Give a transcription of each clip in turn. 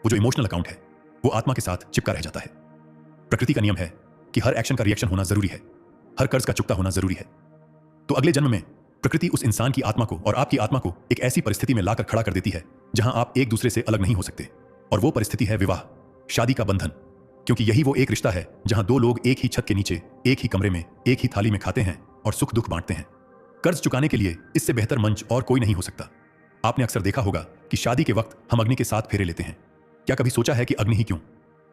वो जो emotional account है वो आत्मा के साथ चिपका रह जाता है। प्रकृति का नियम है कि हर एक्शन का रिएक्शन होना जरूरी है, हर कर्ज का चुकता होना जरूरी है। तो अगले जन्म में प्रकृति उस इंसान की आत्मा को और आपकी आत्मा को एक ऐसी परिस्थिति में लाकर खड़ा कर देती है जहां आप एक दूसरे से अलग नहीं हो सकते, और वो परिस्थिति है विवाह, शादी का बंधन। क्योंकि यही वो एक रिश्ता है जहां दो लोग एक ही छत के नीचे, एक ही कमरे में, एक ही थाली में खाते हैं और सुख दुख बांटते हैं। कर्ज चुकाने के लिए इससे बेहतर मंच और कोई नहीं हो सकता। आपने अक्सर देखा होगा कि शादी के वक्त हम अग्नि के साथ फेरे लेते हैं। क्या कभी सोचा है कि अग्नि ही क्यों?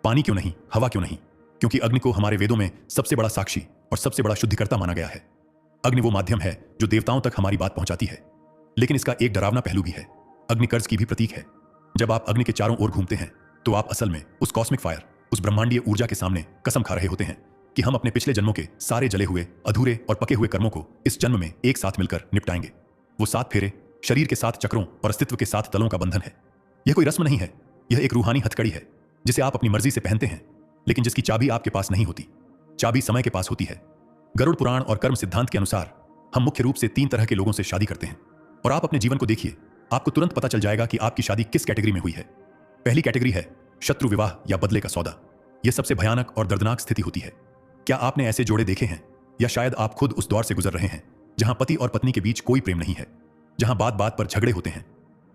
पानी क्यों नहीं? हवा क्यों नहीं? क्योंकि अग्नि को हमारे वेदों में सबसे बड़ा साक्षी और सबसे बड़ा शुद्धिकर्ता माना गया है। अग्नि वो माध्यम है जो देवताओं तक हमारी बात पहुंचाती है। लेकिन इसका एक डरावना पहलू भी है। अग्नि कर्ज की भी प्रतीक है। जब आप अग्नि के चारों ओर घूमते हैं तो आप असल में उस कॉस्मिक फायर, उस ब्रह्मांडीय ऊर्जा के सामने कसम खा रहे होते हैं कि हम अपने पिछले जन्मों के सारे जले हुए, अधूरे और पके हुए कर्मों को इस जन्म में एक साथ मिलकर निपटाएंगे। वो 7 फेरे शरीर के 7 चक्रों और अस्तित्व के 7 तलों का बंधन है। यह कोई रस्म नहीं है, यह एक रूहानी हथकड़ी है जिसे आप अपनी मर्जी से पहनते हैं, लेकिन जिसकी चाबी आपके पास नहीं होती। चाबी समय के पास होती है। गरुड़ पुराण और कर्म सिद्धांत के अनुसार हम मुख्य रूप से 3 तरह के लोगों से शादी करते हैं। और आप अपने जीवन को देखिए, आपको तुरंत पता चल जाएगा कि आपकी शादी किस कैटेगरी में हुई है। पहली कैटेगरी है शत्रु विवाह या बदले का सौदा। यह सबसे भयानक और दर्दनाक स्थिति होती है। क्या आपने ऐसे जोड़े देखे हैं? या शायद आप खुद उस दौर से गुजर रहे हैं जहां पति और पत्नी के बीच कोई प्रेम नहीं है, जहां बात बात पर झगड़े होते हैं,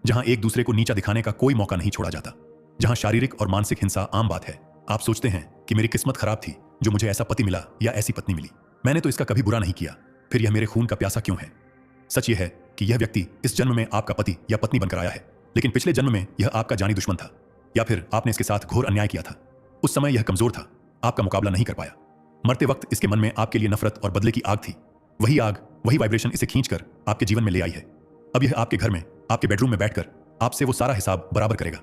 जहां एक दूसरे को नीचा दिखाने का कोई मौका नहीं छोड़ा जाता, जहां शारीरिक और मानसिक हिंसा आम बात है। आप सोचते हैं कि मेरी किस्मत खराब थी जो मुझे ऐसा पति मिला या ऐसी पत्नी मिली, मैंने तो इसका कभी बुरा नहीं किया, फिर यह मेरे खून का प्यासा क्यों है? सच यह है कि यह व्यक्ति इस जन्म में आपका पति या पत्नी बनकर आया है, लेकिन पिछले जन्म में यह आपका जानी दुश्मन था, या फिर आपने इसके साथ घोर अन्याय किया था। उस समय यह कमजोर था, आपका मुकाबला नहीं कर पाया। मरते वक्त इसके मन में आपके लिए नफरत और बदले की आग थी। वही आग, वही वाइब्रेशन इसे खींचकर आपके जीवन में ले आई है। अब यह आपके घर में, आपके बेडरूम में बैठकर आपसे वो सारा हिसाब बराबर करेगा।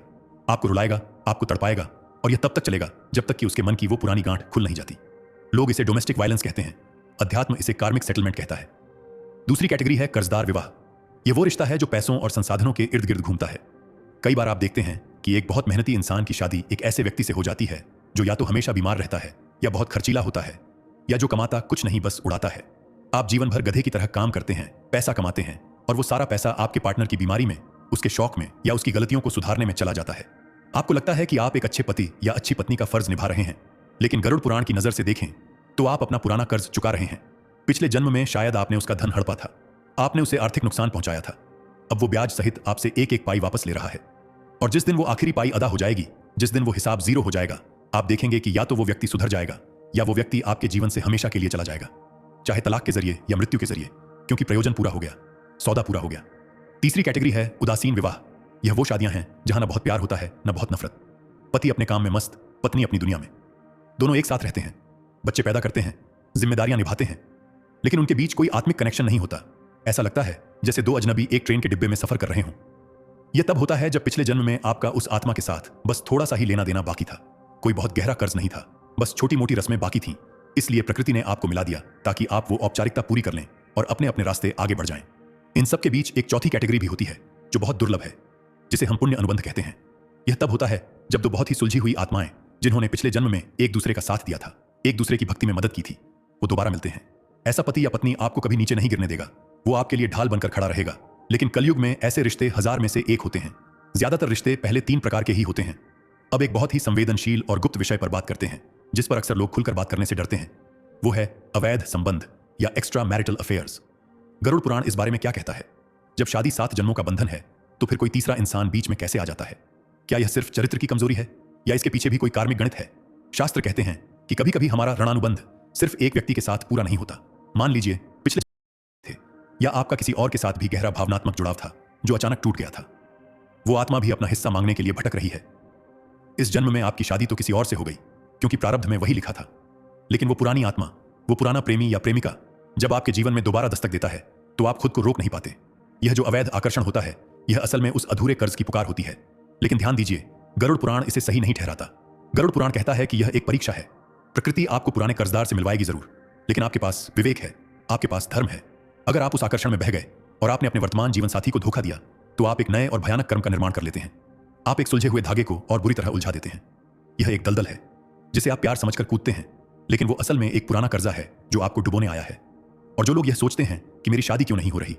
आपको रुलाएगा, आपको तड़पाएगा, और यह तब तक चलेगा जब तक कि उसके मन की वो पुरानी गांठ खुल नहीं जाती। लोग इसे डोमेस्टिक वायलेंस कहते हैं, अध्यात्म इसे कार्मिक सेटलमेंट कहता है। दूसरी कैटेगरी है कर्जदार विवाह। यह वो रिश्ता है जो पैसों और संसाधनों के इर्द गिर्द घूमता है। कई बार आप देखते हैं कि एक बहुत मेहनती इंसान की शादी एक ऐसे व्यक्ति से हो जाती है जो या तो हमेशा बीमार रहता है, या बहुत खर्चीला होता है, या जो कमाता कुछ नहीं बस उड़ाता है। आप जीवन भर गधे की तरह काम करते हैं, पैसा कमाते हैं, और वो सारा पैसा आपके पार्टनर की बीमारी में, उसके शौक में या उसकी गलतियों को सुधारने में चला जाता है। आपको लगता है कि आप एक अच्छे पति या अच्छी पत्नी का फर्ज निभा रहे हैं, लेकिन गरुड़ पुराण की नजर से देखें तो आप अपना पुराना कर्ज चुका रहे हैं। पिछले जन्म में शायद आपने उसका धन हड़पा था, आपने उसे आर्थिक नुकसान पहुंचाया था। अब वो ब्याज सहित आपसे एक एक पाई वापस ले रहा है, और जिस दिन वो आखिरी पाई अदा हो जाएगी, जिस दिन वो हिसाब जीरो हो जाएगा, आप देखेंगे कि या तो वो व्यक्ति सुधर जाएगा या वो व्यक्ति आपके जीवन से हमेशा के लिए चला जाएगा, चाहे तलाक के जरिए या मृत्यु के जरिए, क्योंकि प्रयोजन पूरा हो गया, सौदा पूरा हो गया। तीसरी कैटेगरी है उदासीन विवाह। यह वो शादियां हैं जहां न बहुत प्यार होता है न बहुत नफरत। पति अपने काम में मस्त, पत्नी अपनी दुनिया में। दोनों एक साथ रहते हैं, बच्चे पैदा करते हैं, जिम्मेदारियां निभाते हैं, लेकिन उनके बीच कोई आत्मिक कनेक्शन नहीं होता। ऐसा लगता है जैसे 2 अजनबी एक ट्रेन के डिब्बे में सफर कर रहे हों। यह तब होता है जब पिछले जन्म में आपका उस आत्मा के साथ बस थोड़ा सा ही लेना देना बाकी था। कोई बहुत गहरा कर्ज नहीं था, बस छोटी मोटी रस्में बाकी थीं। इसलिए प्रकृति ने आपको मिला दिया ताकि आप वो औपचारिकता पूरी कर लें और अपने अपने रास्ते आगे बढ़ जाएं। इन सब के बीच एक चौथी कैटेगरी भी होती है जो बहुत दुर्लभ है, जिसे हम पुण्य अनुबंध कहते हैं। यह तब होता है जब 2 बहुत ही सुलझी हुई आत्माएं, जिन्होंने पिछले जन्म में एक दूसरे का साथ दिया था, एक दूसरे की भक्ति में मदद की थी, वो दोबारा मिलते हैं। ऐसा पति या पत्नी आपको कभी नीचे नहीं गिरने देगा, वो आपके लिए ढाल बनकर खड़ा रहेगा। लेकिन कलयुग में ऐसे रिश्ते 1000 में से 1 होते हैं। ज्यादातर रिश्ते पहले 3 प्रकार के ही होते हैं। अब एक बहुत ही संवेदनशील और गुप्त विषय पर बात करते हैं, जिस पर अक्सर लोग खुलकर बात करने से डरते हैं। वो है अवैध संबंध या extra marital affairs. Garuda Purana इस बारे में क्या कहता है? जब शादी 7 जन्मों का बंधन है, तो फिर कोई तीसरा इंसान बीच में कैसे आ जाता है? क्या यह सिर्फ चरित्र की कमजोरी है, या इसके पीछे भी कोई कार्मिक गणित है? शास्त्र कहते हैं कि कभी कभी हमारा ऋणानुबंध सिर्फ एक व्यक्ति के साथ पूरा नहीं होता। मान लीजिए पिछले थे, या आपका किसी और के साथ भी गहरा भावनात्मक जुड़ाव था जो अचानक टूट गया था। वो आत्मा भी अपना हिस्सा मांगने के लिए भटक रही है। इस जन्म में आपकी शादी तो किसी और से हो गई, क्योंकि प्रारब्ध में वही लिखा था। लेकिन वो पुरानी आत्मा, वो पुराना प्रेमी या प्रेमिका जब आपके जीवन में दोबारा दस्तक देता है, तो आप खुद को रोक नहीं पाते। यह जो अवैध आकर्षण होता है, यह असल में उस अधूरे कर्ज की पुकार होती है। लेकिन ध्यान दीजिए, गरुड़ पुराण इसे सही नहीं ठहराता। गरुड़ पुराण कहता है कि यह एक परीक्षा है। प्रकृति आपको पुराने कर्जदार से मिलवाएगी जरूर, लेकिन आपके पास विवेक है, आपके पास धर्म है। अगर आप उस आकर्षण में बह गए और आपने अपने वर्तमान जीवन साथी को धोखा दिया, तो आप एक नए और भयानक कर्म का निर्माण कर लेते हैं। आप एक सुलझे हुए धागे को और बुरी तरह उलझा देते हैं। यह एक दलदल है जिसे आप प्यार समझकर कूदते हैं, लेकिन वो असल में एक पुराना कर्जा है जो आपको डुबोने आया है। और जो लोग यह सोचते हैं कि मेरी शादी क्यों नहीं हो रही,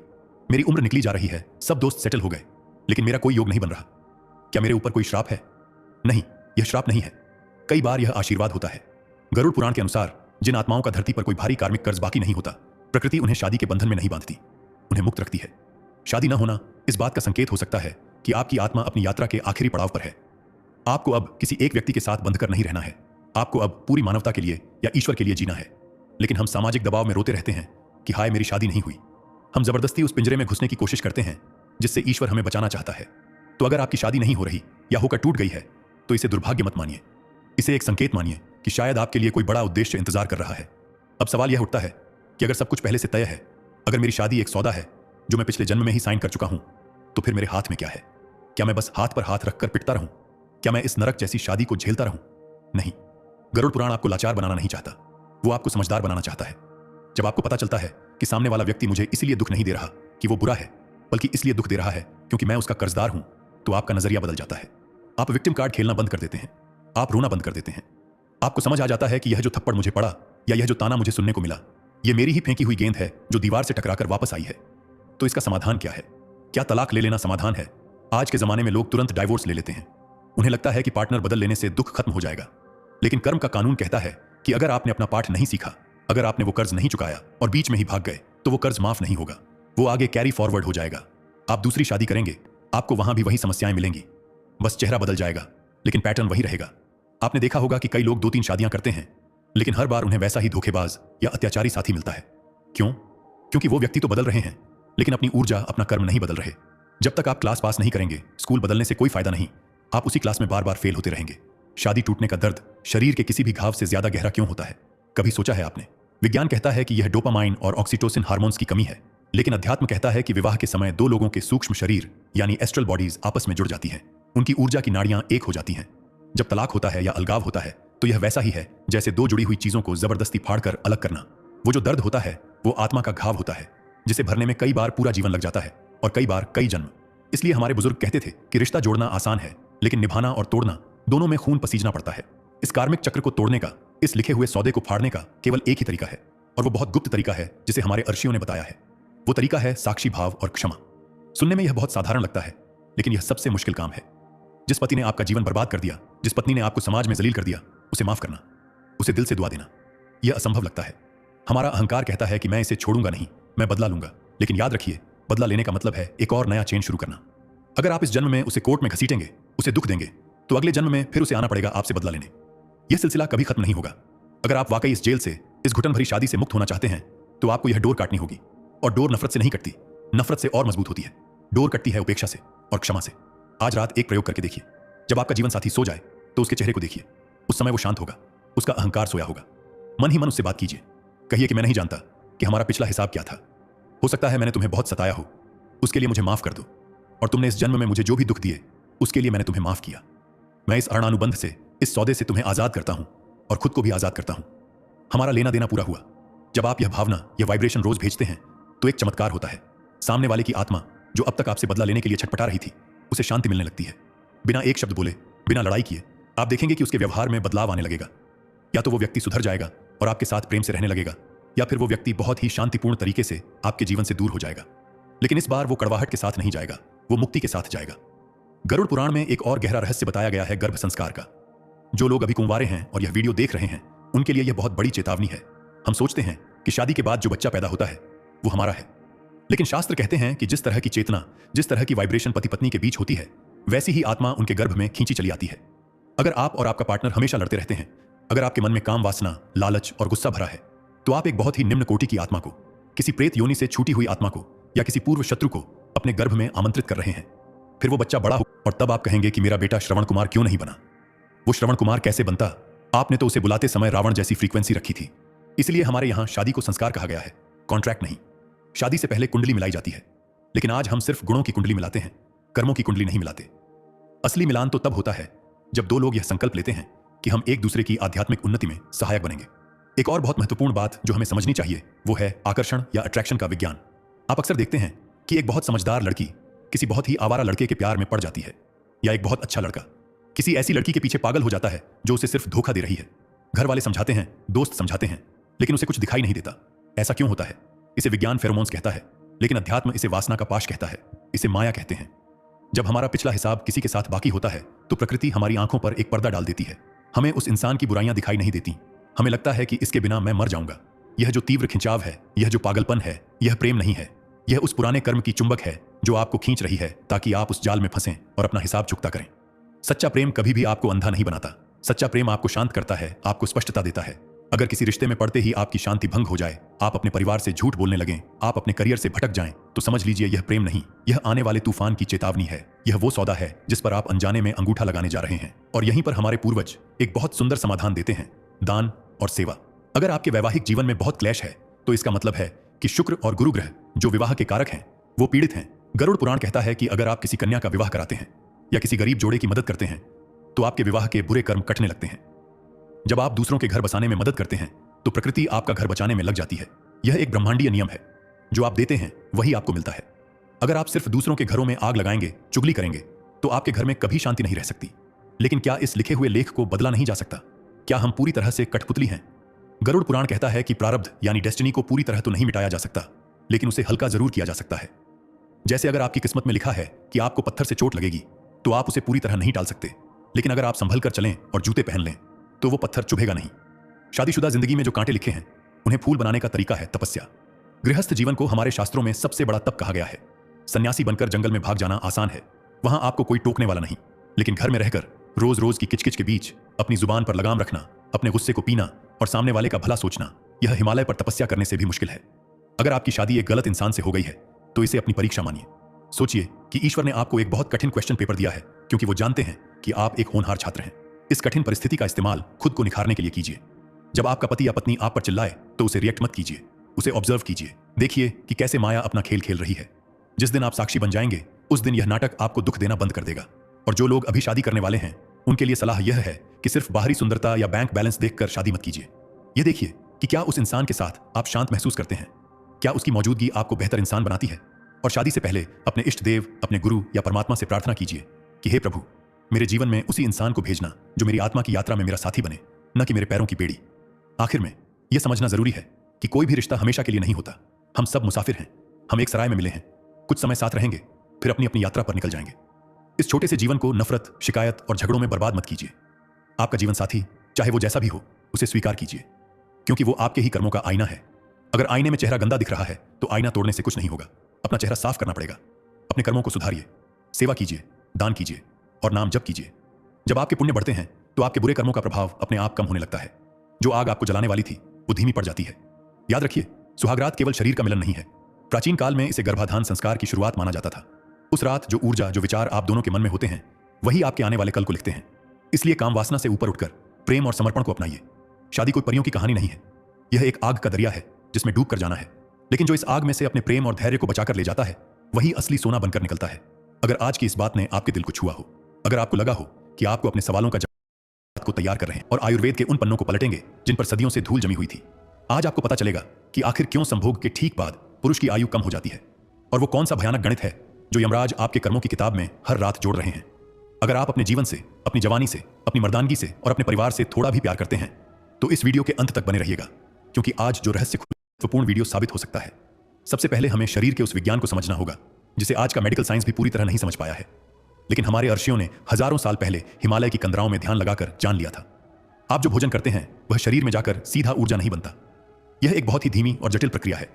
मेरी उम्र निकली जा रही है, सब दोस्त सेटल हो गए, लेकिन मेरा कोई योग नहीं बन रहा, क्या मेरे ऊपर कोई श्राप है? नहीं, यह श्राप नहीं है, कई बार यह आशीर्वाद होता है। गरुड़ पुराण के अनुसार जिन आत्माओं का धरती पर कोई भारी कार्मिक कर्ज बाकी नहीं होता, प्रकृति उन्हें शादी के बंधन में नहीं बांधती, उन्हें मुक्त रखती है। शादी न होना इस बात का संकेत हो सकता है कि आपकी आत्मा अपनी यात्रा के आखिरी पड़ाव पर है। आपको अब किसी एक व्यक्ति के साथ बंधकर नहीं रहना है, आपको अब पूरी मानवता के लिए या ईश्वर के लिए जीना है। लेकिन हम सामाजिक दबाव में रोते रहते हैं कि हाय मेरी शादी नहीं हुई। हम जबरदस्ती उस पिंजरे में घुसने की कोशिश करते हैं जिससे ईश्वर हमें बचाना चाहता है। तो अगर आपकी शादी नहीं हो रही या होकर टूट गई है तो इसे दुर्भाग्य मत मानिए, इसे एक संकेत मानिए कि शायद आपके लिए कोई बड़ा उद्देश्य इंतजार कर रहा है। अब सवाल यह उठता है कि अगर सब कुछ पहले से तय है, अगर मेरी शादी एक सौदा है जो मैं पिछले जन्म में ही साइन कर चुका हूं, तो फिर मेरे हाथ में क्या है? क्या मैं बस हाथ पर हाथ रखकर पिटता रहूं? क्या मैं इस नरक जैसी शादी को झेलता रहूं? नहीं, गरुड़ पुराण आपको लाचार बनाना नहीं चाहता, वो आपको समझदार बनाना चाहता है। जब आपको पता चलता है कि सामने वाला व्यक्ति मुझे इसलिए दुख नहीं दे रहा कि वो बुरा है, बल्कि इसलिए दुख दे रहा है क्योंकि मैं उसका कर्जदार हूं, तो आपका नजरिया बदल जाता है। आप विक्टिम कार्ड खेलना बंद कर देते हैं, आप रोना बंद कर देते हैं। आपको समझ आ जाता है कि यह जो थप्पड़ मुझे पड़ा या यह जो ताना मुझे सुनने को मिला, यह मेरी ही फेंकी हुई गेंद है जो दीवार से टकराकर वापस आई है। तो इसका समाधान क्या है? क्या तलाक ले लेना समाधान है? आज के जमाने में लोग तुरंत डाइवोर्स ले लेते हैं। उन्हें लगता है कि पार्टनर बदल लेने से दुख खत्म हो जाएगा। लेकिन कर्म का कानून कहता है कि अगर आपने अपना पाठ नहीं सीखा, अगर आपने वो कर्ज नहीं चुकाया और बीच में ही भाग गए, तो वो कर्ज माफ नहीं होगा, वो आगे कैरी फॉरवर्ड हो जाएगा। आप दूसरी शादी करेंगे, आपको वहां भी वही समस्याएं मिलेंगी, बस चेहरा बदल जाएगा, लेकिन पैटर्न वही रहेगा। आपने देखा होगा कि कई लोग 2-3 शादियां करते हैं, लेकिन हर बार उन्हें वैसा ही धोखेबाज या अत्याचारी साथी मिलता है। क्यों? क्योंकि वो व्यक्ति तो बदल रहे हैं, लेकिन अपनी ऊर्जा, अपना कर्म नहीं बदल रहे। जब तक आप क्लास पास नहीं करेंगे, स्कूल बदलने से कोई फायदा नहीं, आप उसी क्लास में बार बार फेल होते रहेंगे। शादी टूटने का दर्द शरीर के किसी भी घाव से ज्यादा गहरा क्यों होता है? कभी सोचा है आपने? विज्ञान कहता है कि यह डोपामाइन और ऑक्सीटोसिन हार्मोन्स की कमी है, लेकिन अध्यात्म कहता है कि विवाह के समय 2 लोगों के सूक्ष्म शरीर यानी एस्ट्रल बॉडीज आपस में जुड़ जाती हैं, उनकी ऊर्जा की नाड़ियां एक हो जाती हैं। जब तलाक होता है या अलगाव होता है तो यह वैसा ही है जैसे 2 जुड़ी हुई चीजों को जबरदस्ती फाड़कर अलग करना। वो जो दर्द होता है वो आत्मा का घाव होता है, जिसे भरने में कई बार पूरा जीवन लग जाता है और कई बार कई जन्म। इसलिए हमारे बुजुर्ग कहते थे कि रिश्ता जोड़ना आसान है, लेकिन निभाना और तोड़ना दोनों में खून पसीजना पड़ता है। इस कार्मिक चक्र को तोड़ने का, इस लिखे हुए सौदे को फाड़ने का केवल एक ही तरीका है, और वो बहुत गुप्त तरीका है जिसे हमारे अर्षियों ने बताया है। वो तरीका है साक्षी भाव और क्षमा। सुनने में यह बहुत साधारण लगता है, लेकिन यह सबसे मुश्किल काम है। जिस पति ने आपका जीवन बर्बाद कर दिया, जिस पत्नी ने आपको समाज में जलील कर दिया, उसे माफ करना, उसे दिल से दुआ देना, यह असंभव लगता है। हमारा अहंकार कहता है कि मैं इसे छोड़ूंगा नहीं, मैं बदला लूंगा। लेकिन याद रखिए, बदला लेने का मतलब है एक और नया चेन शुरू करना। अगर आप इस जन्म में उसे कोर्ट में घसीटेंगे, उसे दुख देंगे, तो अगले जन्म में फिर उसे आना पड़ेगा आपसे बदला लेने। यह सिलसिला कभी खत्म नहीं होगा। अगर आप वाकई इस जेल से, इस घुटन भरी शादी से मुक्त होना चाहते हैं, तो आपको यह डोर काटनी होगी। और डोर नफरत से नहीं कटती, नफरत से और मजबूत होती है। डोर कटती है उपेक्षा से और क्षमा से। आज रात एक प्रयोग करके देखिए। जब आपका जीवन साथी सो जाए तो उसके चेहरे को देखिए। उस समय वो शांत होगा, उसका अहंकार सोया होगा। मन ही मन उससे बात कीजिए। कहिए कि मैं नहीं जानता कि हमारा पिछला हिसाब क्या था। हो सकता है मैंने तुम्हें बहुत सताया हो, उसके लिए मुझे माफ कर दो। और तुमने इस जन्म में मुझे जो भी दुख दिए, उसके लिए मैंने तुम्हें माफ किया। मैं इस अरणानुबंध से, इस सौदे से तुम्हें आजाद करता हूं और खुद को भी आजाद करता हूं। हमारा लेना देना पूरा हुआ। जब आप यह भावना, यह वाइब्रेशन रोज भेजते हैं, तो एक चमत्कार होता है। सामने वाले की आत्मा जो अब तक आपसे बदला लेने के लिए छटपटा रही थी, उसे शांति मिलने लगती है। बिना एक शब्द बोले, बिना लड़ाई किए, आप देखेंगे कि उसके व्यवहार में बदलाव आने लगेगा। या तो वो व्यक्ति सुधर जाएगा और आपके साथ प्रेम से रहने लगेगा, या फिर वो व्यक्ति बहुत ही शांतिपूर्ण तरीके से आपके जीवन से दूर हो जाएगा। लेकिन इस बार वो कड़वाहट के साथ नहीं जाएगा, वो मुक्ति के साथ जाएगा। गरुड़ पुराण में एक और गहरा रहस्य बताया गया है गर्भ संस्कार का। जो लोग अभी कुंवारे हैं और यह वीडियो देख रहे हैं, उनके लिए यह बहुत बड़ी चेतावनी है। हम सोचते हैं कि शादी के बाद जो बच्चा पैदा होता है वो हमारा है, लेकिन शास्त्र कहते हैं कि जिस तरह की चेतना, जिस तरह की वाइब्रेशन पति पत्नी के बीच होती है, वैसी ही आत्मा उनके गर्भ में खींची चली आती है। अगर आप और आपका पार्टनर हमेशा लड़ते रहते हैं, अगर आपके मन में काम वासना, लालच और गुस्सा भरा है, तो आप एक बहुत ही निम्न कोटि की आत्मा को, किसी प्रेत योनि से छूटी हुई आत्मा को या किसी पूर्व शत्रु को अपने गर्भ में आमंत्रित कर रहे हैं। फिर वो बच्चा बड़ा हो और तब आप कहेंगे कि मेरा बेटा श्रवण कुमार क्यों नहीं बना। वो श्रवण कुमार कैसे बनता? आपने तो उसे बुलाते समय रावण जैसी फ्रीक्वेंसी रखी थी। इसलिए हमारे यहां शादी को संस्कार कहा गया है, कॉन्ट्रैक्ट नहीं। शादी से पहले कुंडली मिलाई जाती है, लेकिन आज हम सिर्फ गुणों की कुंडली मिलाते हैं, कर्मों की कुंडली नहीं मिलाते। असली मिलान तो तब होता है जब 2 लोग यह संकल्प लेते हैं कि हम एक दूसरे की आध्यात्मिक उन्नति में सहायक बनेंगे। एक और बहुत महत्वपूर्ण बात जो हमें समझनी चाहिए वो है आकर्षण या अट्रैक्शन का विज्ञान। आप अक्सर देखते हैं कि एक बहुत समझदार लड़की किसी बहुत ही आवारा लड़के के प्यार में पड़ जाती है, या एक बहुत अच्छा लड़का किसी ऐसी लड़की के पीछे पागल हो जाता है जो उसे सिर्फ धोखा दे रही है। घर वाले समझाते हैं, दोस्त समझाते हैं, लेकिन उसे कुछ दिखाई नहीं देता। ऐसा क्यों होता है? इसे विज्ञान फेरोमोन्स कहता है, लेकिन अध्यात्म इसे वासना का पाश कहता है, इसे माया कहते हैं। जब हमारा पिछला हिसाब किसी के साथ बाकी होता है तो प्रकृति हमारी आंखों पर एक पर्दा डाल देती है। हमें उस इंसान की बुराइयां दिखाई नहीं देती। हमें लगता है कि इसके बिना मैं मर जाऊंगा। यह जो तीव्र खिंचाव है, यह जो पागलपन है, यह प्रेम नहीं है। यह उस पुराने कर्म की चुंबक है जो आपको खींच रही है ताकि आप उस जाल में फंसें और अपना हिसाब चुकता करें। सच्चा प्रेम कभी भी आपको अंधा नहीं बनाता। सच्चा प्रेम आपको शांत करता है, आपको स्पष्टता देता है। अगर किसी रिश्ते में पड़ते ही आपकी शांति भंग हो जाए, आप अपने परिवार से झूठ बोलने लगें, आप अपने करियर से भटक जाएं, तो समझ लीजिए यह प्रेम नहीं, यह आने वाले तूफान की चेतावनी है। यह वो सौदा है जिस पर आप अनजाने में अंगूठा लगाने जा रहे हैं। और यहीं पर हमारे पूर्वज एक बहुत सुंदर समाधान देते हैं, दान और सेवा। अगर आपके वैवाहिक जीवन में बहुत क्लेश है तो इसका मतलब है कि शुक्र और गुरु ग्रह जो विवाह के कारक हैं वो पीड़ित हैं। गरुड़ पुराण कहता है कि अगर आप किसी कन्या का विवाह कराते हैं या किसी गरीब जोड़े की मदद करते हैं तो आपके विवाह के बुरे कर्म कटने लगते हैं। जब आप दूसरों के घर बसाने में मदद करते हैं तो प्रकृति आपका घर बचाने में लग जाती है। यह एक ब्रह्मांडीय नियम है, जो आप देते हैं वही आपको मिलता है। अगर आप सिर्फ दूसरों के घरों में आग लगाएंगे, चुगली करेंगे, तो आपके घर में कभी शांति नहीं रह सकती। लेकिन क्या इस लिखे हुए लेख को बदला नहीं जा सकता? क्या हम पूरी तरह से कठपुतली हैं? गरुड़ पुराण कहता है कि प्रारब्ध यानी डेस्टिनी को पूरी तरह तो नहीं मिटाया जा सकता, लेकिन उसे हल्का जरूर किया जा सकता है। जैसे अगर आपकी किस्मत में लिखा है कि आपको पत्थर से चोट लगेगी तो आप उसे पूरी तरह नहीं टाल सकते, लेकिन अगर आप संभल कर चलें और जूते पहन लें तो वो पत्थर चुभेगा नहीं। शादीशुदा जिंदगी में जो कांटे लिखे हैं उन्हें फूल बनाने का तरीका है तपस्या। गृहस्थ जीवन को हमारे शास्त्रों में सबसे बड़ा तप कहा गया है। सन्यासी बनकर जंगल में भाग जाना आसान है, वहां आपको कोई टोकने वाला नहीं। लेकिन घर में रहकर रोज रोज की किचकिच के बीच अपनी जुबान पर लगाम रखना, अपने गुस्से को पीना और सामने वाले का भला सोचना, यह हिमालय पर तपस्या करने से भी मुश्किल है। अगर आपकी शादी एक गलत इंसान से हो गई है तो इसे अपनी परीक्षा मानिए। सोचिए कि ईश्वर ने आपको एक बहुत कठिन क्वेश्चन पेपर दिया है, क्योंकि वो जानते हैं कि आप एक होनहार छात्र हैं। इस कठिन परिस्थिति का इस्तेमाल खुद को निखारने के लिए कीजिए। जब आपका पति या पत्नी आप पर चिल्लाए तो उसे रिएक्ट मत कीजिए, उसे ऑब्जर्व कीजिए। देखिए कि कैसे माया अपना खेल खेल रही है। जिस दिन आप साक्षी बन जाएंगे उस दिन यह नाटक आपको दुख देना बंद कर देगा। और जो लोग अभी शादी करने वाले हैं उनके लिए सलाह यह है कि सिर्फ बाहरी सुंदरता या बैंक बैलेंस देखकर शादी मत कीजिए। यह देखिए कि क्या उस इंसान के साथ आप शांत महसूस करते हैं, क्या उसकी मौजूदगी आपको बेहतर इंसान बनाती है। और शादी से पहले अपने इष्ट देव, अपने गुरु या परमात्मा से प्रार्थना कीजिए कि हे प्रभु, मेरे जीवन में उसी इंसान को भेजना जो मेरी आत्मा की यात्रा में मेरा साथी बने, न कि मेरे पैरों की बेड़ी। आखिर में यह समझना जरूरी है कि कोई भी रिश्ता हमेशा के लिए नहीं होता। हम सब मुसाफिर हैं। हम एक सराय में मिले हैं, कुछ समय साथ रहेंगे, फिर अपनी अपनी यात्रा पर निकल जाएंगे। इस छोटे से जीवन को नफरत, शिकायत और झगड़ों में बर्बाद मत कीजिए। आपका जीवन साथी चाहे वो जैसा भी हो, उसे स्वीकार कीजिए, क्योंकि वो आपके ही कर्मों का आईना है। अगर आईने में चेहरा गंदा दिख रहा है तो आईना तोड़ने से कुछ नहीं होगा। अपना चेहरा साफ करना पड़ेगा। अपने कर्मों को सुधारिए, सेवा कीजिए, दान कीजिए और नाम जप कीजिए। जब आपके पुण्य बढ़ते हैं तो आपके बुरे कर्मों का प्रभाव अपने आप कम होने लगता है। जो आग आपको जलाने वाली थी वो धीमी पड़ जाती है। याद रखिए, सुहागरात केवल शरीर का मिलन नहीं है। प्राचीन काल में इसे गर्भाधान संस्कार की शुरुआत माना जाता था। उस रात जो ऊर्जा, जो विचार आप दोनों के मन में होते हैं, वही आपके आने वाले कल को लिखते हैं। इसलिए काम वासना से ऊपर उठकर प्रेम और समर्पण को अपनाइए। शादी कोई परियों की कहानी नहीं है, यह एक आग का दरिया है जिसमें डूब कर जाना है। लेकिन जो इस आग में से अपने प्रेम और धैर्य को बचाकर ले जाता है वही असली सोना बनकर निकलता है। अगर आज की इस बात ने आपके दिल को छुआ हो, अगर आपको लगा हो कि आपको अपने सवालों का जवाब को तैयार कर रहे हैं और आयुर्वेद के उन पन्नों को पलटेंगे जिन पर सदियों से धूल जमी हुई थी, आज आपको पता चलेगा कि आखिर क्यों संभोग के ठीक बाद पुरुष की आयु कम हो जाती है और वो कौन सा भयानक गणित है जो यमराज आपके कर्मों की किताब में हर रात जोड़ रहे हैं। अगर आप अपने जीवन से, अपनी जवानी से, अपनी मर्दानगी से और अपने परिवार से थोड़ा भी प्यार करते हैं तो इस वीडियो के अंत तक बने रहिएगा, क्योंकि आज जो रहस्य महत्वपूर्ण वीडियो साबित हो सकता है। सबसे पहले हमें शरीर के उस विज्ञान को समझना होगा जिसे आज का मेडिकल साइंस भी पूरी तरह नहीं समझ पाया है, लेकिन हमारे ऋषियों ने हजारों साल पहले हिमालय की कंदराओं में ध्यान लगाकर जान लिया था। आप जो भोजन करते हैं वह शरीर में जाकर सीधा ऊर्जा नहीं बनता। यह एक बहुत ही धीमी और जटिल प्रक्रिया है।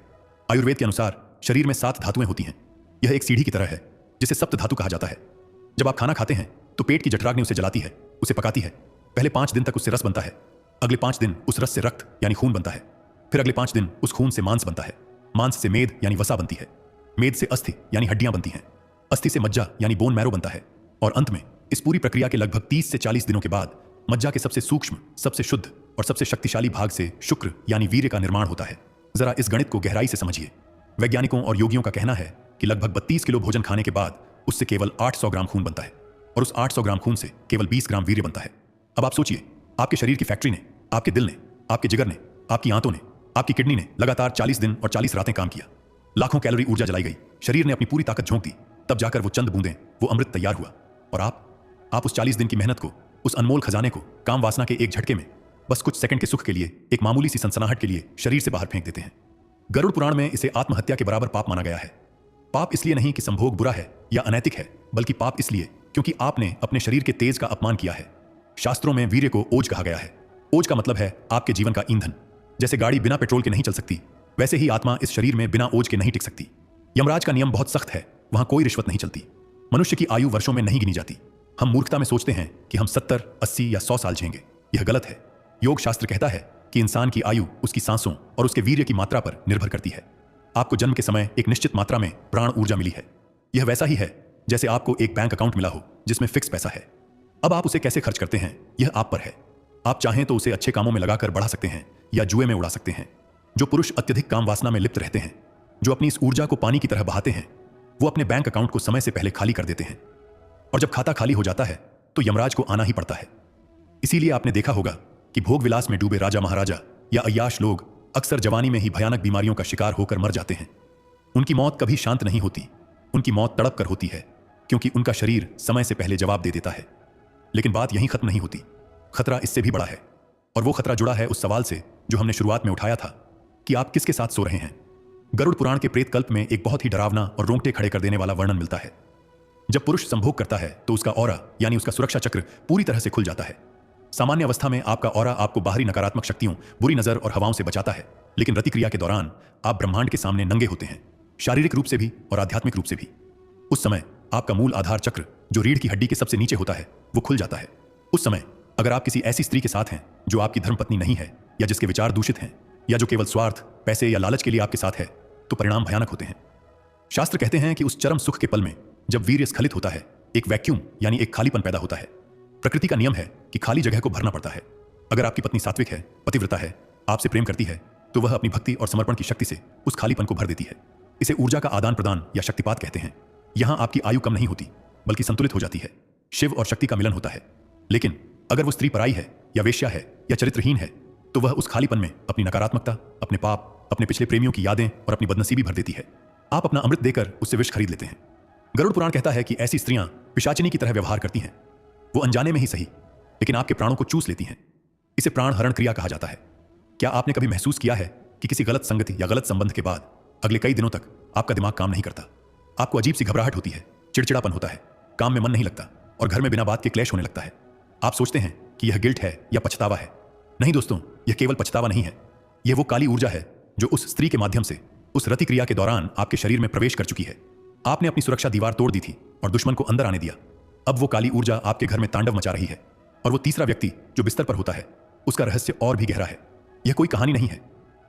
आयुर्वेद के अनुसार शरीर में 7 धातुएं होती हैं। यह एक सीढ़ी की तरह है जिसे सप्त धातु कहा जाता है। जब आप खाना खाते हैं तो पेट की जठराग्नि उसे जलाती है, उसे पकाती है। पहले 5 दिन तक उससे रस बनता है, अगले 5 दिन उस रस से रक्त यानी खून बनता है, फिर अगले 5 दिन उस खून से मांस बनता है, मांस से मेद यानी वसा बनती है, मेद से अस्थि यानी हड्डियां बनती हैं, अस्थि से मज्जा यानी बोन मैरो बनता है, और अंत में इस पूरी प्रक्रिया के लगभग 30 से 40 दिनों के बाद मज्जा के सबसे सूक्ष्म, सबसे शुद्ध और सबसे शक्तिशाली भाग से शुक्र यानी वीर्य का निर्माण होता है। जरा इस गणित को गहराई से समझिए। वैज्ञानिकों और योगियों का कहना है कि लगभग 32 किलो भोजन खाने के बाद उससे केवल 800 ग्राम खून बनता है और उस 800 ग्राम खून से केवल 20 ग्राम वीर्य बनता है। अब आप सोचिए, आपके शरीर की फैक्ट्री ने, आपके दिल ने, आपके जिगर ने, आपकी आंतों ने, आपकी किडनी ने लगातार 40 दिन और 40 रातें काम किया। लाखों कैलोरी ऊर्जा जलाई गई, शरीर ने अपनी पूरी ताकत झोंक दी, तब जाकर वो चंद बूंदें, वो अमृत तैयार हुआ। और आप उस 40 दिन की मेहनत को, उस अनमोल खजाने को काम वासना के एक झटके में, बस कुछ सेकंड के सुख के लिए, एक मामूली सी सनसनाहट के लिए शरीर से बाहर फेंक देते हैं। गरुड़ पुराण में इसे आत्महत्या के बराबर पाप माना गया है। पाप इसलिए नहीं कि संभोग बुरा है या अनैतिक है, बल्कि पाप इसलिए क्योंकि आपने अपने शरीर के तेज का अपमान किया है। शास्त्रों में वीर्य को ओज कहा गया है। ओज का मतलब है आपके जीवन का ईंधन। जैसे गाड़ी बिना पेट्रोल के नहीं चल सकती, वैसे ही आत्मा इस शरीर में बिना ओज के नहीं टिक सकती। यमराज का नियम बहुत सख्त है, वहां कोई रिश्वत नहीं चलती। मनुष्य की आयु वर्षों में नहीं गिनी जाती। हम मूर्खता में सोचते हैं कि हम 70, 80 या 100 साल जिएंगे। यह गलत है। योग शास्त्र कहता है कि इंसान की आयु उसकी सांसों और उसके वीर्य की मात्रा पर निर्भर करती है। आपको जन्म के समय एक निश्चित मात्रा में प्राण ऊर्जा मिली है। यह वैसा ही है जैसे आपको एक बैंक अकाउंट मिला हो जिसमें फिक्स पैसा है। अब आप उसे कैसे खर्च करते हैं यह आप पर है। आप चाहें तो उसे अच्छे कामों में लगाकर बढ़ा सकते हैं या जुए में उड़ा सकते हैं। जो पुरुष अत्यधिक काम वासना में लिप्त रहते हैं, जो अपनी इस ऊर्जा को पानी की तरह बहाते हैं, वो अपने बैंक अकाउंट को समय से पहले खाली कर देते हैं। और जब खाता खाली हो जाता है तो यमराज को आना ही पड़ता है। इसीलिए आपने देखा होगा कि भोग विलास में डूबे राजा महाराजा या अय्याश लोग अक्सर जवानी में ही भयानक बीमारियों का शिकार होकर मर जाते हैं। उनकी मौत कभी शांत नहीं होती। उनकी मौत तड़प कर होती है, क्योंकि उनका शरीर समय से पहले जवाब दे देता है। लेकिन बात यहीं खत्म नहीं होती। खतरा इससे भी बड़ा है, और वो खतरा जुड़ा है उस सवाल से जो हमने शुरुआत में उठाया था कि आप किसके साथ सो रहे हैं। गरुड़ पुराण के प्रेत कल्प में एक बहुत ही डरावना और रोंगटे खड़े कर देने वाला वर्णन मिलता है। जब पुरुष संभोग करता है तो उसका ऑरा यानी उसका सुरक्षा चक्र पूरी तरह से खुल जाता है। सामान्य अवस्था में आपका ऑरा आपको बाहरी नकारात्मक शक्तियों, बुरी नजर और हवाओं से बचाता है, लेकिन रति क्रिया के दौरान आप ब्रह्मांड के सामने नंगे होते हैं, शारीरिक रूप से भी और आध्यात्मिक रूप से भी। उस समय आपका मूल आधार चक्र, जो रीढ़ की हड्डी के सबसे नीचे होता है, वो खुल जाता है। उस समय अगर आप किसी ऐसी स्त्री के साथ हैं जो आपकी धर्मपत्नी नहीं है, या जिसके विचार दूषित हैं, या जो केवल स्वार्थ, पैसे या लालच के लिए आपके साथ है, तो परिणाम भयानक होते हैं। शास्त्र कहते हैं कि उस चरम सुख के पल में जब वीर्य स्खलित होता है, एक वैक्यूम यानी एक खालीपन पैदा होता है। प्रकृति का नियम है कि खाली जगह को भरना पड़ता है। अगर आपकी पत्नी सात्विक है, पतिव्रता है, आपसे प्रेम करती है, तो वह अपनी भक्ति और समर्पण की शक्ति से उस खालीपन को भर देती है। इसे ऊर्जा का आदान प्रदान या शक्तिपात कहते हैं। यहां आपकी आयु कम नहीं होती, बल्कि संतुलित हो जाती है। शिव और शक्ति का मिलन होता है। लेकिन अगर वो स्त्री पराई है या वेश्या है या चरित्रहीन है, तो वह उस खालीपन में अपनी नकारात्मकता, अपने पाप, अपने पिछले प्रेमियों की यादें और अपनी बदनसीबी भर देती है। आप अपना अमृत देकर उससे विष खरीद लेते हैं। गरुड़ पुराण कहता है कि ऐसी स्त्रियां पिशाचिनी की तरह व्यवहार करती हैं। वो अनजाने में ही सही, लेकिन आपके प्राणों को चूस लेती हैं। इसे प्राण हरण क्रिया कहा जाता है। क्या आपने कभी महसूस किया है कि किसी गलत संगति या गलत संबंध के बाद अगले कई दिनों तक आपका दिमाग काम नहीं करता? आपको अजीब सी घबराहट होती है, चिड़चिड़ापन होता है, काम में मन नहीं लगता और घर में बिना बात के क्लेश होने लगता है। आप सोचते हैं कि यह गिल्ट है या पछतावा है। नहीं दोस्तों, यह केवल पछतावा नहीं है। यह वो काली ऊर्जा है जो उस स्त्री के माध्यम से उस रति क्रिया के दौरान आपके शरीर में प्रवेश कर चुकी है। आपने अपनी सुरक्षा दीवार तोड़ दी थी और दुश्मन को अंदर आने दिया। अब वो काली ऊर्जा आपके घर में तांडव मचा रही है। और वो तीसरा व्यक्ति जो बिस्तर पर होता है, उसका रहस्य और भी गहरा है। यह कोई कहानी नहीं है।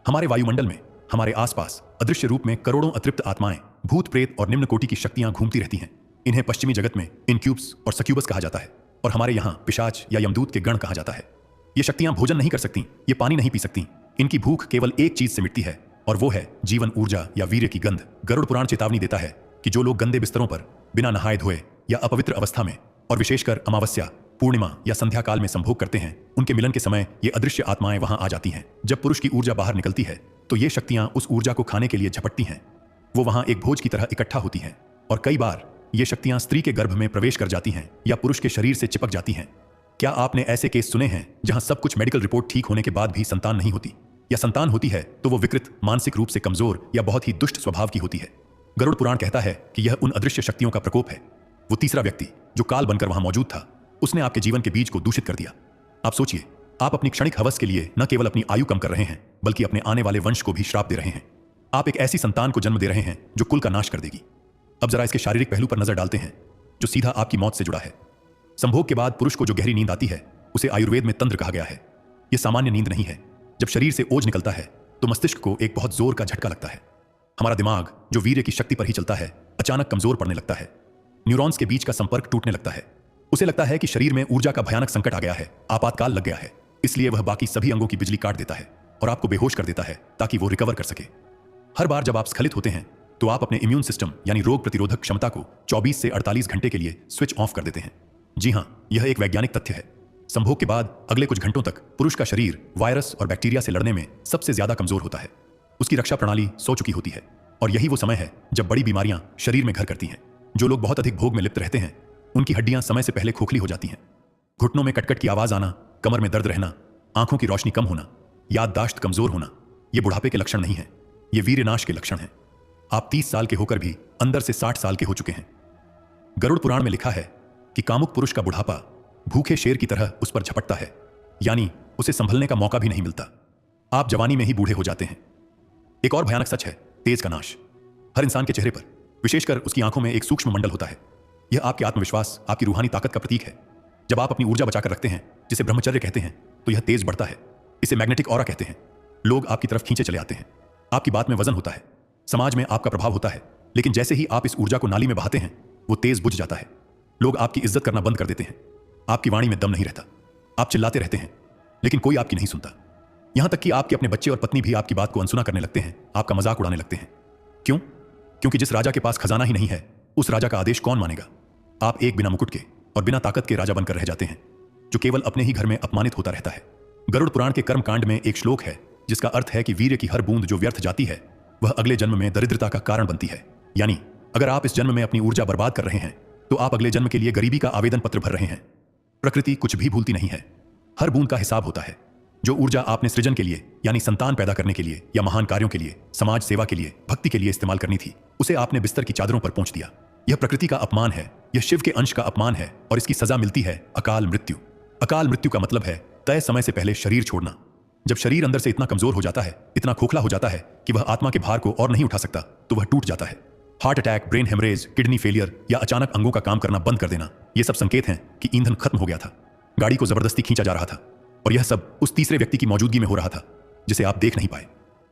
हमारे वायुमंडल में, हमारे आसपास अदृश्य रूप में करोड़ों अतृप्त आत्माएं, भूत प्रेत और निम्न कोटि की शक्तियां घूमती रहती हैं। इन्हें पश्चिमी जगत में इनक्यूब्स और सक्यूबस कहा जाता है, और हमारे यहाँ पिशाच या यमदूत के गण कहा जाता है। ये शक्तियां भोजन नहीं कर सकती, ये पानी नहीं पी सकती। इनकी भूख केवल एक चीज से मिटती है, और वो है जीवन ऊर्जा या वीर्य की गंध। गरुड़ पुराण चेतावनी देता है कि जो लोग गंदे बिस्तरों पर बिना नहाए धोए या अपवित्र अवस्था में, और विशेषकर अमावस्या, पूर्णिमा या संध्या काल में संभोग करते हैं, उनके मिलन के समय ये अदृश्य आत्माएं वहां आ जाती हैं। जब पुरुष की ऊर्जा बाहर निकलती है तो ये शक्तियां उस ऊर्जा को खाने के लिए झपटती हैं। वो वहां एक भोज की तरह इकट्ठा होती हैं, और कई बार ये शक्तियां स्त्री के गर्भ में प्रवेश कर जाती हैं या पुरुष के शरीर से चिपक जाती हैं। क्या आपने ऐसे केस सुने हैं जहां सब कुछ मेडिकल रिपोर्ट ठीक होने के बाद भी संतान नहीं होती, या संतान होती है तो वो विकृत, मानसिक रूप से कमजोर या बहुत ही दुष्ट स्वभाव की होती है? गरुड़ पुराण कहता है कि यह उन अदृश्य शक्तियों का प्रकोप है। वो तीसरा व्यक्ति जो काल बनकर वहां मौजूद था, उसने आपके जीवन के बीज को दूषित कर दिया। आप सोचिए, आप अपनी क्षणिक हवस के लिए न केवल अपनी आयु कम कर रहे हैं, बल्कि अपने आने वाले वंश को भी श्राप दे रहे हैं। आप एक ऐसी संतान को जन्म दे रहे हैं जो कुल का नाश कर देगी। अब जरा इसके शारीरिक पहलू पर नजर डालते हैं, जो सीधा आपकी मौत से जुड़ा है। संभोग के बाद पुरुष को जो गहरी नींद आती है, उसे आयुर्वेद में तंद्र कहा गया है। यह सामान्य नींद नहीं है। जब शरीर से ओज निकलता है तो मस्तिष्क को एक बहुत जोर का झटका लगता है। हमारा दिमाग, जो वीर्य की शक्ति पर ही चलता है, अचानक कमजोर पड़ने लगता है। न्यूरॉन्स के बीच का संपर्क टूटने लगता है। उसे लगता है कि शरीर में ऊर्जा का भयानक संकट आ गया है, आपातकाल लग गया है। इसलिए वह बाकी सभी अंगों की बिजली काट देता है और आपको बेहोश कर देता है ताकि वो रिकवर कर सके। हर बार जब आप स्खलित होते हैं तो आप अपने इम्यून सिस्टम यानी रोग प्रतिरोधक क्षमता को 24 से 48 घंटे के लिए स्विच ऑफ कर देते हैं। जी हां, यह एक वैज्ञानिक तथ्य है। संभोग के बाद अगले कुछ घंटों तक पुरुष का शरीर वायरस और बैक्टीरिया से लड़ने में सबसे ज्यादा कमजोर होता है। उसकी रक्षा प्रणाली सो चुकी होती है, और यही वो समय है जब बड़ी बीमारियां शरीर में घर करती हैं। जो लोग बहुत अधिक भोग में लिप्त रहते हैं, उनकी हड्डियां समय से पहले खोखली हो जाती हैं। घुटनों में कटकट की आवाज आना, कमर में दर्द रहना, आंखों की रोशनी कम होना, याददाश्त कमजोर होना, ये बुढ़ापे के लक्षण नहीं है, ये वीर्यनाश के लक्षण हैं। आप 30 साल के होकर भी अंदर से 60 साल के हो चुके हैं। गरुड़ पुराण में लिखा है कि कामुक पुरुष का बुढ़ापा भूखे शेर की तरह उस पर झपटता है, यानी उसे संभलने का मौका भी नहीं मिलता। आप जवानी में ही बूढ़े हो जाते हैं। एक और भयानक सच है तेज का नाश। हर इंसान के चेहरे पर, विशेषकर उसकी आंखों में एक सूक्ष्म मंडल होता है। यह आपके आत्मविश्वास, आपकी रूहानी ताकत का प्रतीक है। जब आप अपनी ऊर्जा बचाकर रखते हैं, जिसे ब्रह्मचर्य कहते हैं, तो यह तेज बढ़ता है। इसे मैग्नेटिक ऑरा कहते हैं। लोग आपकी तरफ खींचे चले आते हैं। आपकी बात में वजन होता है, समाज में आपका प्रभाव होता है। लेकिन जैसे ही आप इस ऊर्जा को नाली में बहाते हैं, वो तेज बुझ जाता है। लोग आपकी इज्जत करना बंद कर देते हैं। आपकी वाणी में दम नहीं रहता। आप चिल्लाते रहते हैं, लेकिन कोई आपकी नहीं सुनता। यहां तक कि आपके अपने बच्चे और पत्नी भी आपकी बात को अनसुना करने लगते हैं, आपका मजाक उड़ाने लगते हैं। क्यों? क्योंकि जिस राजा के पास खजाना ही नहीं है, उस राजा का आदेश कौन मानेगा? आप एक बिना मुकुट के और बिना ताकत के राजा बनकर रह जाते हैं, जो केवल अपने ही घर में अपमानित होता रहता है। गरुड़ पुराण के कर्म कांड में एक श्लोक है जिसका अर्थ है कि वीर्य की हर बूंद जो व्यर्थ जाती है, वह अगले जन्म में दरिद्रता का कारण बनती है। यानी अगर आप इस जन्म में अपनी ऊर्जा बर्बाद कर रहे हैं, तो आप अगले जन्म के लिए गरीबी का आवेदन पत्र भर रहे हैं। प्रकृति कुछ भी भूलती नहीं है। हर बूंद का हिसाब होता है। जो ऊर्जा आपने सृजन के लिए, यानी संतान पैदा करने के लिए या महान कार्यों के लिए, समाज सेवा के लिए, भक्ति के लिए इस्तेमाल करनी थी, उसे आपने बिस्तर की चादरों पर पहुंच दिया। यह प्रकृति का अपमान है। यह शिव के अंश का अपमान है और इसकी सजा मिलती है अकाल मृत्यु। अकाल मृत्यु का मतलब है तय समय से पहले शरीर छोड़ना। जब शरीर अंदर से इतना कमजोर हो जाता है, इतना खोखला हो जाता है कि वह आत्मा के भार को और नहीं उठा सकता, तो वह टूट जाता है। Heart attack, brain haemorrhage, kidney failure या अचानक अंगों का काम करना बंद कर देना, ये सब संकेत हैं कि ईंधन खत्म हो गया था। गाड़ी को जबरदस्ती खींचा जा रहा था और यह सब उस तीसरे व्यक्ति की मौजूदगी में हो रहा था जिसे आप देख नहीं पाए।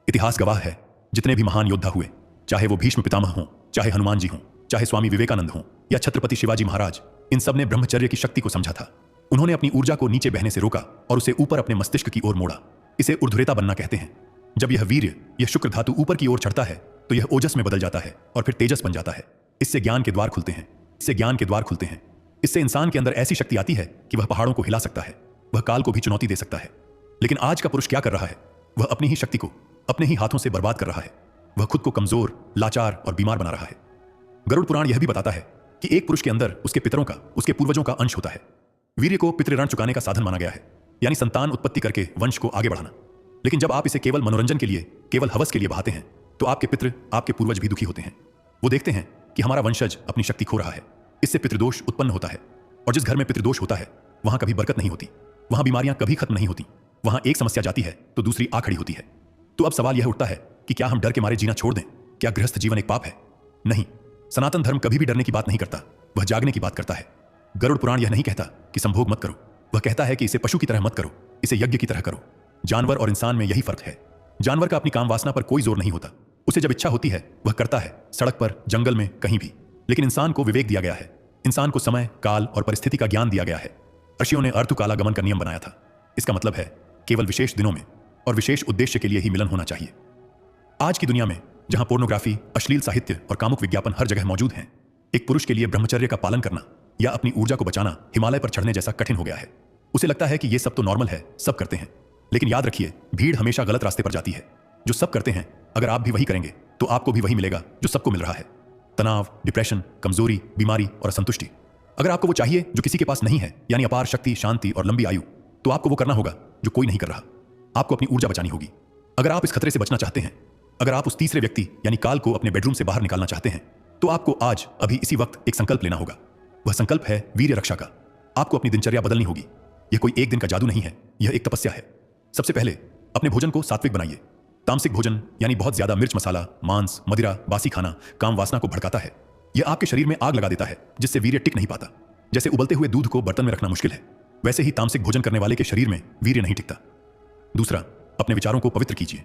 इतिहास गवाह है, जितने भी महान योद्धा हुए, चाहे वो भीष्म पितामह हों, चाहे हनुमान जी हों, चाहे स्वामी विवेकानंद हों या छत्रपति शिवाजी महाराज, इन सब ने ब्रह्मचर्य की शक्ति को समझा था। उन्होंने अपनी ऊर्जा को नीचे बहने से रोका और उसे ऊपर अपने मस्तिष्क की ओर मोड़ा। इसे ऊर्ध्वरेता बनना कहते हैं। जब यह वीर्य, यह शुक्र धातु ऊपर की ओर चढ़ता है, तो यह ओजस में बदल जाता है और फिर तेजस बन जाता है। इससे ज्ञान के द्वार खुलते हैं। इससे ज्ञान के द्वार खुलते हैं। इससे इंसान के अंदर ऐसी शक्ति आती है कि वह पहाड़ों को हिला सकता है, वह काल को भी चुनौती दे सकता है। लेकिन आज का पुरुष क्या कर रहा है? वह अपनी ही शक्ति को अपने ही हाथों से बर्बाद कर रहा है। वह खुद को कमजोर, लाचार और बीमार बना रहा है। गरुड़ पुराण यह भी बताता है कि एक पुरुष के अंदर उसके पितरों का, उसके पूर्वजों का अंश होता है। वीर्य को पितृ ऋण चुकाने का साधन माना गया है, यानी संतान उत्पत्ति करके वंश को आगे बढ़ाना। लेकिन जब आप इसे केवल मनोरंजन के लिए, केवल हवस के लिए बहाते हैं, तो आपके पितृ, आपके पूर्वज भी दुखी होते हैं। वो देखते हैं कि हमारा वंशज अपनी शक्ति खो रहा है। इससे पितृदोष उत्पन्न होता है और जिस घर में पितृदोष होता है, वहां कभी बरकत नहीं होती, वहां बीमारियां कभी खत्म नहीं होती। वहां एक समस्या जाती है तो दूसरी आ खड़ी होती है। तो अब सवाल यह उठता है कि क्या हम डर के मारे जीना छोड़ दें? क्या गृहस्थ जीवन एक पाप है? नहीं, सनातन धर्म कभी भी डरने की बात नहीं करता, वह जागने की बात करता है। गरुड़ पुराण यह नहीं कहता कि संभोग मत करो, वह कहता है कि इसे पशु की तरह मत करो, इसे यज्ञ की तरह करो। जानवर और इंसान में यही फर्क है। जानवर का अपनी काम वासना पर कोई जोर नहीं होता। उसे जब इच्छा होती है वह करता है, सड़क पर, जंगल में, कहीं भी। लेकिन इंसान को विवेक दिया गया है। इंसान को समय, काल और परिस्थिति का ज्ञान दिया गया है। ऋषियों ने अर्धकाला गमन का नियम बनाया था। इसका मतलब है केवल विशेष दिनों में और विशेष उद्देश्य के लिए ही मिलन होना चाहिए। आज की दुनिया में जहां पोर्नोग्राफी, अश्लील साहित्य और कामुक विज्ञापन हर जगह मौजूद हैं, एक पुरुष के लिए ब्रह्मचर्य का पालन करना या अपनी ऊर्जा को बचाना हिमालय पर चढ़ने जैसा कठिन हो गया है। उसे लगता है कि ये सब तो नॉर्मल है, सब करते हैं। लेकिन याद रखिए, भीड़ हमेशा गलत रास्ते पर जाती है। जो सब करते हैं, अगर आप भी वही करेंगे तो आपको भी वही मिलेगा जो सबको मिल रहा है। तनाव, डिप्रेशन, कमजोरी, बीमारी और असंतुष्टि। अगर आपको वो चाहिए जो किसी के पास नहीं है, यानी अपार शक्ति, शांति और लंबी आयु, तो आपको वो करना होगा जो कोई नहीं कर रहा। आपको अपनी ऊर्जा बचानी होगी। अगर आप इस खतरे से बचना चाहते हैं, अगर आप उस तीसरे व्यक्ति यानी काल को अपने बेडरूम से बाहर निकालना चाहते हैं, तो आपको आज, अभी, इसी वक्त एक संकल्प लेना होगा। वह संकल्प है वीर्य रक्षा का। आपको अपनी दिनचर्या बदलनी होगी। यह कोई एक दिन का जादू नहीं है, यह एक तपस्या है। सबसे पहले अपने भोजन को सात्विक बनाइए। तामसिक भोजन यानी बहुत ज्यादा मिर्च, मसाला, मांस, मदिरा, बासी खाना काम वासना को भड़काता है। यह आपके शरीर में आग लगा देता है, जिससे वीर्य टिक नहीं पाता। जैसे उबलते हुए दूध को बर्तन में रखना मुश्किल है, वैसे ही तामसिक भोजन करने वाले के शरीर में वीर्य नहीं टिकता। दूसरा, अपने विचारों को पवित्र कीजिए।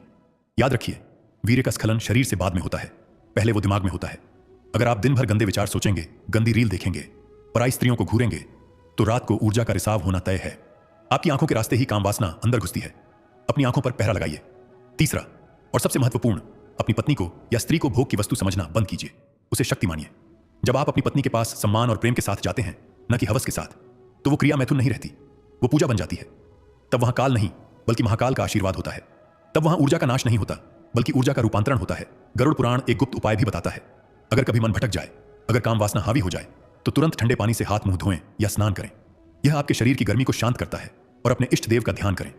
याद रखिए, वीर्य का स्खलन शरीर से बाद में होता है, पहले वो दिमाग में होता है। अगर आप दिन भर गंदे विचार सोचेंगे, गंदी रील देखेंगे, पराई स्त्रियों को घूरेंगे, तो रात को ऊर्जा का रिसाव होना तय है। आपकी आंखों के रास्ते ही काम वासना अंदर घुसती है। अपनी आंखों पर पहरा लगाइए। तीसरा और सबसे महत्वपूर्ण, अपनी पत्नी को या स्त्री को भोग की वस्तु समझना बंद कीजिए। उसे शक्ति मानिए। जब आप अपनी पत्नी के पास सम्मान और प्रेम के साथ जाते हैं, न कि हवस के साथ, तो वो क्रिया मैथुन नहीं रहती, वो पूजा बन जाती है। तब वहां काल नहीं बल्कि महाकाल का आशीर्वाद होता है। तब वहां ऊर्जा का नाश नहीं होता बल्कि ऊर्जा का रूपांतरण होता है। गरुड़ पुराण एक गुप्त उपाय भी बताता है। अगर कभी मन भटक जाए, अगर काम वासना हावी हो जाए, तो तुरंत ठंडे पानी से हाथ मुंह धोएं या स्नान करें। यह आपके शरीर की गर्मी को शांत करता है। और अपने इष्ट देव का ध्यान करें।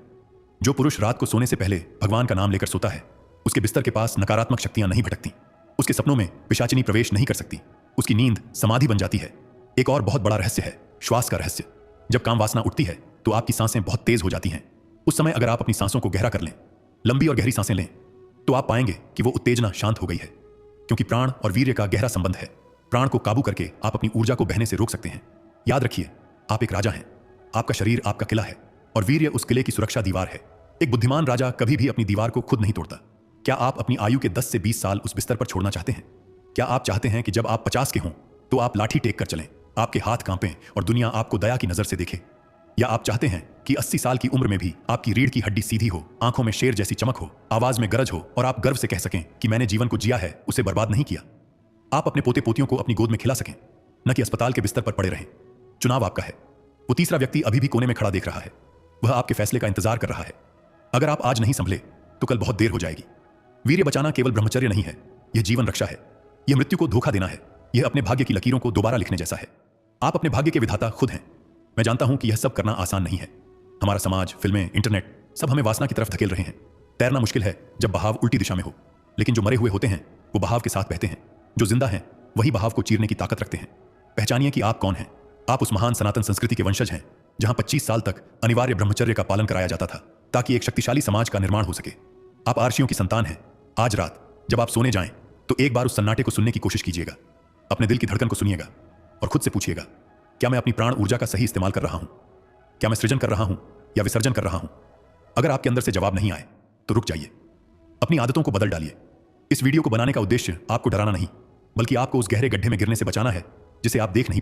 जो पुरुष रात को सोने से पहले भगवान का नाम लेकर सोता है, उसके बिस्तर के पास नकारात्मक शक्तियां नहीं भटकती। उसके सपनों में पिशाचिनी प्रवेश नहीं कर सकती। उसकी नींद समाधि बन जाती है। एक और बहुत बड़ा रहस्य है श्वास का रहस्य। जब काम वासना उठती है तो आपकी सांसें बहुत तेज हो जाती हैं। उस समय अगर आप अपनी सांसों को गहरा कर लें, लंबी और गहरी सांसें लें, तो आप पाएंगे कि वो उत्तेजना शांत हो गई है, क्योंकि प्राण और वीर्य का गहरा संबंध है। प्राण को काबू करके आप अपनी ऊर्जा को बहने से रोक सकते हैं। याद रखिए, आप एक राजा हैं। आपका शरीर आपका किला है और वीर्य उस किले की सुरक्षा दीवार है। एक बुद्धिमान राजा कभी भी अपनी दीवार को खुद नहीं तोड़ता। क्या आप अपनी आयु के 10 से 20 साल उस बिस्तर पर छोड़ना चाहते हैं? क्या आप चाहते हैं कि जब आप 50 के हों तो आप लाठी टेक कर चलें, आपके हाथ कांपें और दुनिया आपको दया की नजर से देखे? या आप चाहते हैं कि 80 साल की उम्र में भी आपकी रीढ़ की हड्डी सीधी हो, आंखों में शेर जैसी चमक हो, आवाज में गरज हो और आप गर्व से कह सकें कि मैंने जीवन को जिया है, उसे बर्बाद नहीं किया? आप अपने पोते पोतियों को अपनी गोद में खिला सकें, न कि अस्पताल के बिस्तर पर पड़े रहें। चुनाव आपका है। वो तीसरा व्यक्ति अभी भी कोने में खड़ा देख रहा है। वह आपके फैसले का इंतजार कर रहा है। अगर आप आज नहीं संभले तो कल बहुत देर हो जाएगी। वीर्य बचाना केवल ब्रह्मचर्य नहीं है, यह जीवन रक्षा है। यह मृत्यु को धोखा देना है। यह अपने भाग्य की लकीरों को दोबारा लिखने जैसा है। आप अपने भाग्य के विधाता खुद हैं। मैं जानता हूं कि यह सब करना आसान नहीं है। हमारा समाज, फिल्में, इंटरनेट सब हमें वासना की तरफ धकेल रहे हैं। तैरना मुश्किल है जब बहाव उल्टी दिशा में हो, लेकिन जो मरे हुए होते हैं वो बहाव के साथ बहते हैं। जो जिंदा हैं वही बहाव को चीरने की ताकत रखते हैं। पहचानिए कि आप कौन हैं। आप उस महान सनातन संस्कृति के वंशज हैं जहां 25 साल तक अनिवार्य ब्रह्मचर्य का पालन कराया जाता था ताकि एक शक्तिशाली समाज का निर्माण हो सके। आप आर्षियों की संतान हैं। आज रात जब आप सोने जाएं तो एक बार उस सन्नाटे को सुनने की कोशिश कीजिएगा। अपने दिल की धड़कन को सुनिएगा और खुद से पूछिएगा, क्या मैं अपनी प्राण ऊर्जा का सही इस्तेमाल कर रहा हूं? क्या मैं सृजन कर रहा हूं या विसर्जन कर रहा हूं? अगर आपके अंदर से जवाब नहीं आए तो रुक जाइए। अपनी आदतों को बदल डालिए। इस वीडियो को बनाने का उद्देश्य आपको डराना नहीं, बल्कि आपको उस गहरे गड्ढे में गिरने से बचाना है जिसे आप देख नहीं